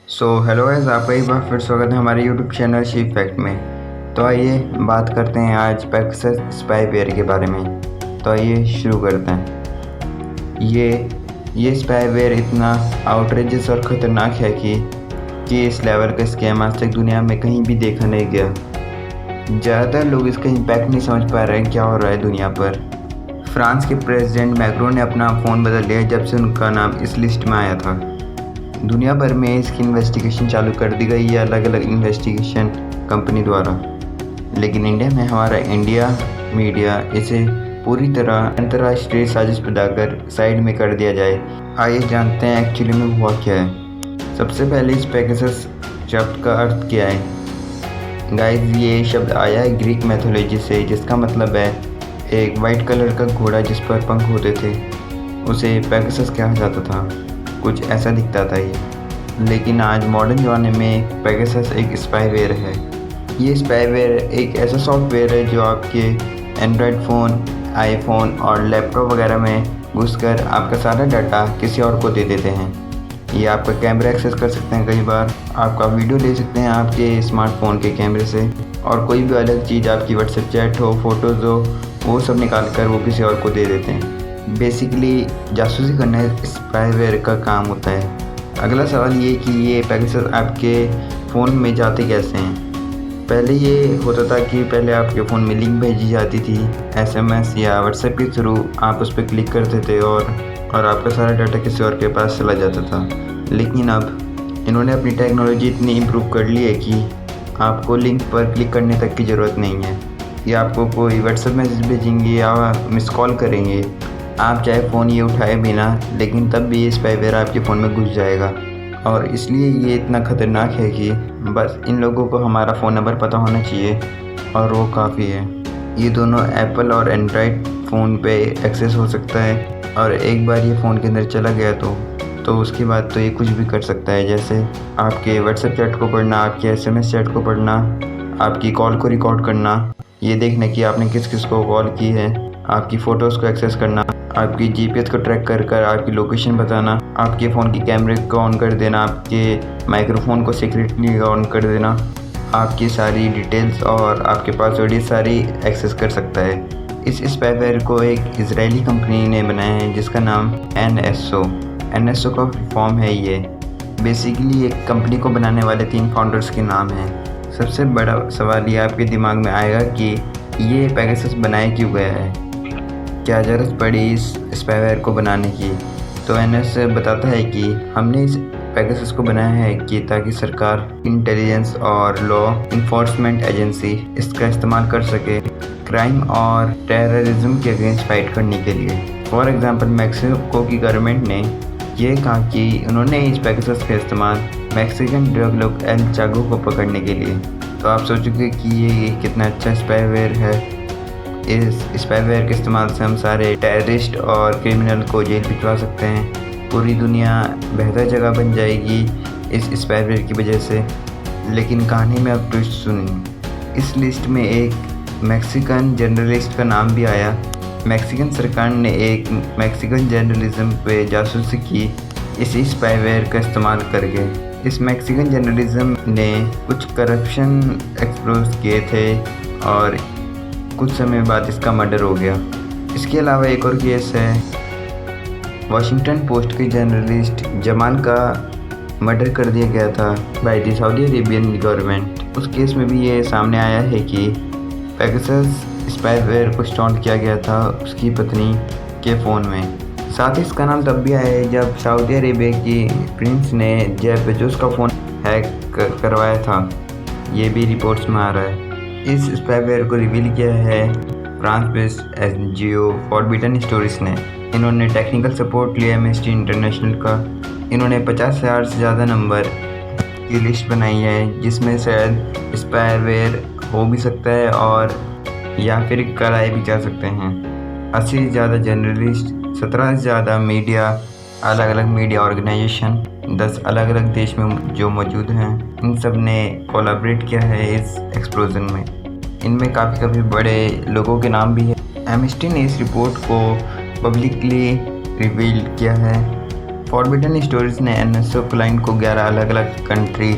Hello guys, आपका एक बार फिर स्वागत है हमारे यूट्यूब चैनल शी फैक्ट में। तो आइए बात करते हैं आज पेगासस स्पाईवेयर के बारे में। तो आइए शुरू करते हैं। ये स्पाईवेयर इतना आउटरेजियस और ख़तरनाक है कि इस लेवल का स्कैम आज तक दुनिया में कहीं भी देखा नहीं गया। ज़्यादातर लोग इसका इम्पैक्ट नहीं समझ पा रहे हैं क्या हो रहा है दुनिया पर। फ्रांस के प्रेसिडेंट मैक्रोन ने अपना फ़ोन बदल लिया जब से उनका नाम इस लिस्ट में आया था। दुनिया भर में इसकी इन्वेस्टिगेशन चालू कर दी गई है अलग अलग इन्वेस्टिगेशन कंपनी द्वारा, लेकिन इंडिया में हमारा इंडिया मीडिया इसे पूरी तरह अंतर्राष्ट्रीय साजिश बताकर साइड में कर दिया जाए। आइए जानते हैं एक्चुअली में हुआ क्या है। सबसे पहले इस पेगासस शब्द का अर्थ क्या है। गाइस, ये शब्द आया है ग्रीक मैथोलॉजी से, जिसका मतलब है एक वाइट कलर का घोड़ा जिस पर पंख होते थे, उसे पेगासस कहा जाता था। कुछ ऐसा दिखता था ये, लेकिन आज मॉडर्न ज़माने में पेगासस एक स्पाईवेयर है। ये स्पाईवेयर एक ऐसा सॉफ्टवेयर है जो आपके एंड्रॉयड फ़ोन, आईफोन और लैपटॉप वगैरह में घुसकर आपका सारा डाटा किसी और को दे देते हैं। ये आपका कैमरा एक्सेस कर सकते हैं, कई बार आपका वीडियो ले सकते हैं आपके स्मार्टफोन के कैमरे से, और कोई भी अलग चीज़ आपकी व्हाट्सएप चैट हो, फोटोज़ हो, वो सब निकाल कर वो किसी और को दे देते हैं। बेसिकली जासूसी करना स्पाईवेयर का काम होता है। अगला सवाल ये कि ये पेगासस आपके फ़ोन में जाते कैसे हैं। पहले ये होता था कि पहले आपके फ़ोन में लिंक भेजी जाती थी एसएमएस या व्हाट्सएप के थ्रू, आप उस पर क्लिक करते थे और आपका सारा डाटा किसी और के पास चला जाता था। लेकिन अब इन्होंने अपनी टेक्नोलॉजी इतनी इम्प्रूव कर ली है कि आपको लिंक पर क्लिक करने तक की ज़रूरत नहीं है, या आपको कोई व्हाट्सएप मैसेज भेजेंगे या मिस कॉल करेंगे, आप चाहे फ़ोन ये उठाए बिना, लेकिन तब भी ये स्पाईवेयर आपके फ़ोन में घुस जाएगा। और इसलिए ये इतना ख़तरनाक है कि बस इन लोगों को हमारा फ़ोन नंबर पता होना चाहिए और वो काफ़ी है। ये दोनों एप्पल और एंड्रॉयड फ़ोन पे एक्सेस हो सकता है, और एक बार ये फ़ोन के अंदर चला गया तो उसके बाद तो ये कुछ भी कर सकता है, जैसे आपके व्हाट्सएप चैट को पढ़ना, आपके एसएमएस चैट को पढ़ना, आपकी कॉल को रिकॉर्ड करना, ये देखना कि आपने किस किस को कॉल की है, आपकी फ़ोटोज़ को एक्सेस करना, आपकी जीपीएस को ट्रैक कर आपकी लोकेशन बताना, आपके फ़ोन की कैमरे को ऑन कर देना, आपके माइक्रोफोन को सीक्रेटली ऑन कर देना, आपकी सारी डिटेल्स और आपके पासवर्ड ये सारी एक्सेस कर सकता है। इस स्पाईवेयर को एक इजरायली कंपनी ने बनाया है जिसका नाम NSO का फॉर्म है। ये बेसिकली एक कंपनी को बनाने वाले 3 फाउंडर्स के नाम हैं। सबसे बड़ा सवाल ये आपके दिमाग में आएगा कि ये पेगासस बनाया क्यों गया है, क्या ज़रूरत पड़ी इस स्पाईवेयर को बनाने की। तो NSO बताता है कि हमने इस पेगासस को बनाया है कि ताकि सरकार, इंटेलिजेंस और लॉ इन्फोर्समेंट एजेंसी इसका इस्तेमाल कर सके क्राइम और टेररिज्म के अगेंस्ट फाइट करने के लिए। फॉर एग्ज़ाम्पल, मैक्सिको की गवर्नमेंट ने यह कहा कि उन्होंने इस पेगासस का इस्तेमाल मैक्सिकन ड्रग लॉर्ड एल चागो को पकड़ने के लिए। तो आप सोचोगे कि ये कितना अच्छा स्पाईवेयर है। इस स्पाईवेयर के इस्तेमाल से हम सारे टेररिस्ट और क्रिमिनल को जेल भिजवा सकते हैं। पूरी दुनिया बेहतर जगह बन जाएगी इस स्पाईवेयर की वजह से। लेकिन कहानी में अब ट्विस्ट सुनिए। इस लिस्ट में एक मैक्सिकन जर्नलिस्ट का नाम भी आया। मैक्सिकन सरकार ने एक मैक्सिकन जर्नलिज्म पे जासूसी की इस स्पाईवेयर का इस्तेमाल करके। इस मैक्सिकन जर्नलिज्म ने कुछ करप्शन एक्सपोज किए थे और कुछ समय बाद इसका मर्डर हो गया। इसके अलावा एक और केस है, वॉशिंगटन पोस्ट के जर्नलिस्ट जमाल का मर्डर कर दिया गया था by the Saudi Arabian government. उस केस में भी ये सामने आया है कि पेगासस स्पाईवेयर को इंस्टॉल किया गया था उसकी पत्नी के फ़ोन में। साथ ही इसका नाम तब भी आया है जब सऊदी अरेबिया की प्रिंस ने जेफ बेजोस का फ़ोन हैक करवाया था। ये भी रिपोर्ट्स में आ रहा है। इस स्पाईवेयर को रिवील किया है France based NGO forbidden stories ने। इन्होंने टेक्निकल सपोर्ट लिया एमनेस्टी इंटरनेशनल का। इन्होंने 50,000 से ज़्यादा नंबर की लिस्ट बनाई है जिसमें शायद स्पाईवेयर हो भी सकता है और या फिर कराए भी जा सकते हैं। 80 से ज़्यादा जर्नलिस्ट, 17 से ज़्यादा मीडिया, अलग अलग मीडिया ऑर्गेनाइजेशन 10 अलग अलग देश में जो मौजूद हैं, इन सब ने कोलैबोरेट किया है इस एक्सप्लोजन में। इनमें काफ़ी बड़े लोगों के नाम भी है। एमनेस्टी ने इस रिपोर्ट को पब्लिकली रिवील किया है फॉरबिडन स्टोरीज ने एनएसओ क्लाइंट को 11 अलग अलग कंट्री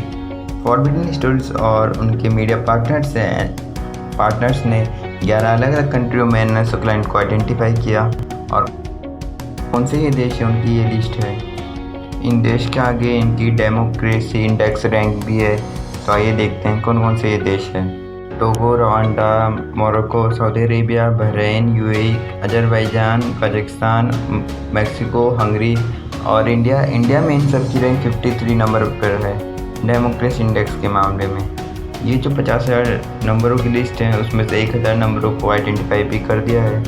फॉरबिडन स्टोरीज और उनके मीडिया पार्टनर्स ने 11 अलग अलग कंट्रियों में एनएसओ क्लाइंट को आइडेंटिफाई किया और कौन से ये देश है उनकी ये लिस्ट है। इन देश के आगे इनकी डेमोक्रेसी इंडेक्स रैंक भी है। तो आइए देखते हैं कौन कौन से ये देश हैं। Togo, Rwanda, Morocco, Saudi Arabia, Bahrain, UAE, Azerbaijan, Kazakhstan, Mexico, Hungary और इंडिया में इन सब की रैंक 53 नंबर पर है डेमोक्रेसी इंडेक्स के मामले में। ये जो 50,000 नंबरों की लिस्ट है उसमें से 1,000 नंबरों को आइडेंटिफाई भी कर दिया है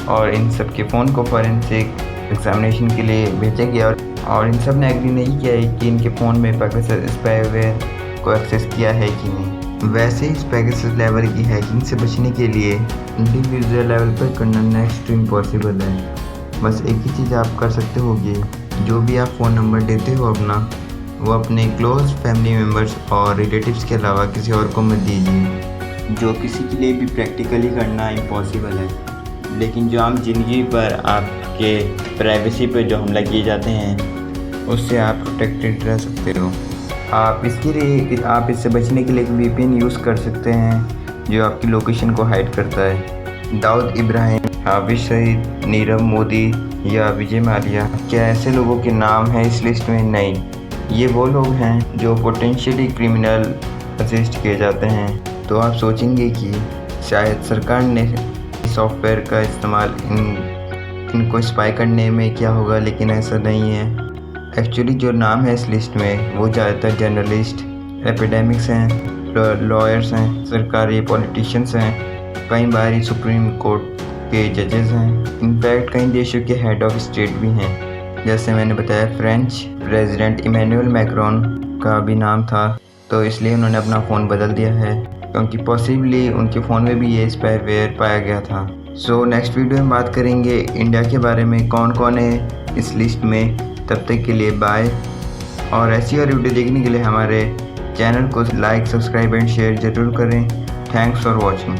और इन सब के फ़ोन को फॉरेंसिक एग्जामिनेशन के लिए भेजा गया और इन सब ने एग्री नहीं किया है कि इनके फ़ोन में पेगासस स्पाईवेयर को एक्सेस किया है कि नहीं। वैसे इस पेगासस लेवल की हैकिंग से बचने के लिए इंडिविजुअल लेवल पर करना नेक्स्ट टू इम्पॉसिबल है। बस एक ही चीज़ आप कर सकते होगे, जो भी आप फ़ोन नंबर देते हो अपना, वो अपने क्लोज फैमिली मेम्बर्स और रिलेटिव्स के अलावा किसी और को मत दीजिए, जो किसी के लिए भी प्रैक्टिकली करना इम्पॉसिबल है। लेकिन जो आम जिंदगी पर आपके प्राइवेसी पर जो हमला किए जाते हैं उससे आप प्रोटेक्टेड रह सकते हो। आप इससे बचने के लिए एक VPN यूज़ कर सकते हैं जो आपकी लोकेशन को हाइड करता है। दाऊद इब्राहिम, हाफिज सईद, नीरव मोदी या विजय माल्या, क्या ऐसे लोगों के नाम हैं इस लिस्ट में? नहीं, ये वो लोग हैं जो पोटेंशियली क्रिमिनल असिस्ट किए जाते हैं। तो आप सोचेंगे कि शायद सरकार ने सॉफ्टवेयर का इस्तेमाल इनको स्पाई करने में किया होगा, लेकिन ऐसा नहीं है। एक्चुअली जो नाम है इस लिस्ट में वो ज़्यादातर जर्नलिस्ट, एपिडेमिक्स हैं, लॉयर्स हैं, सरकारी पॉलिटिशियंस हैं, कई बार सुप्रीम कोर्ट के जजेस हैं, इनफैक्ट कई देशों के हेड ऑफ स्टेट भी हैं। जैसे मैंने बताया फ्रेंच प्रेसिडेंट इमैनुअल मैक्रोन का भी नाम था, तो इसलिए उन्होंने अपना फ़ोन बदल दिया है क्योंकि पॉसिबली उनके फ़ोन में भी ये स्पाईवेयर पाया गया था। सो नेक्स्ट वीडियो में बात करेंगे इंडिया के बारे में, कौन कौन है इस लिस्ट में। तब तक के लिए बाय, और ऐसी और वीडियो देखने के लिए हमारे चैनल को लाइक, सब्सक्राइब एंड शेयर ज़रूर करें। Thanks for watching.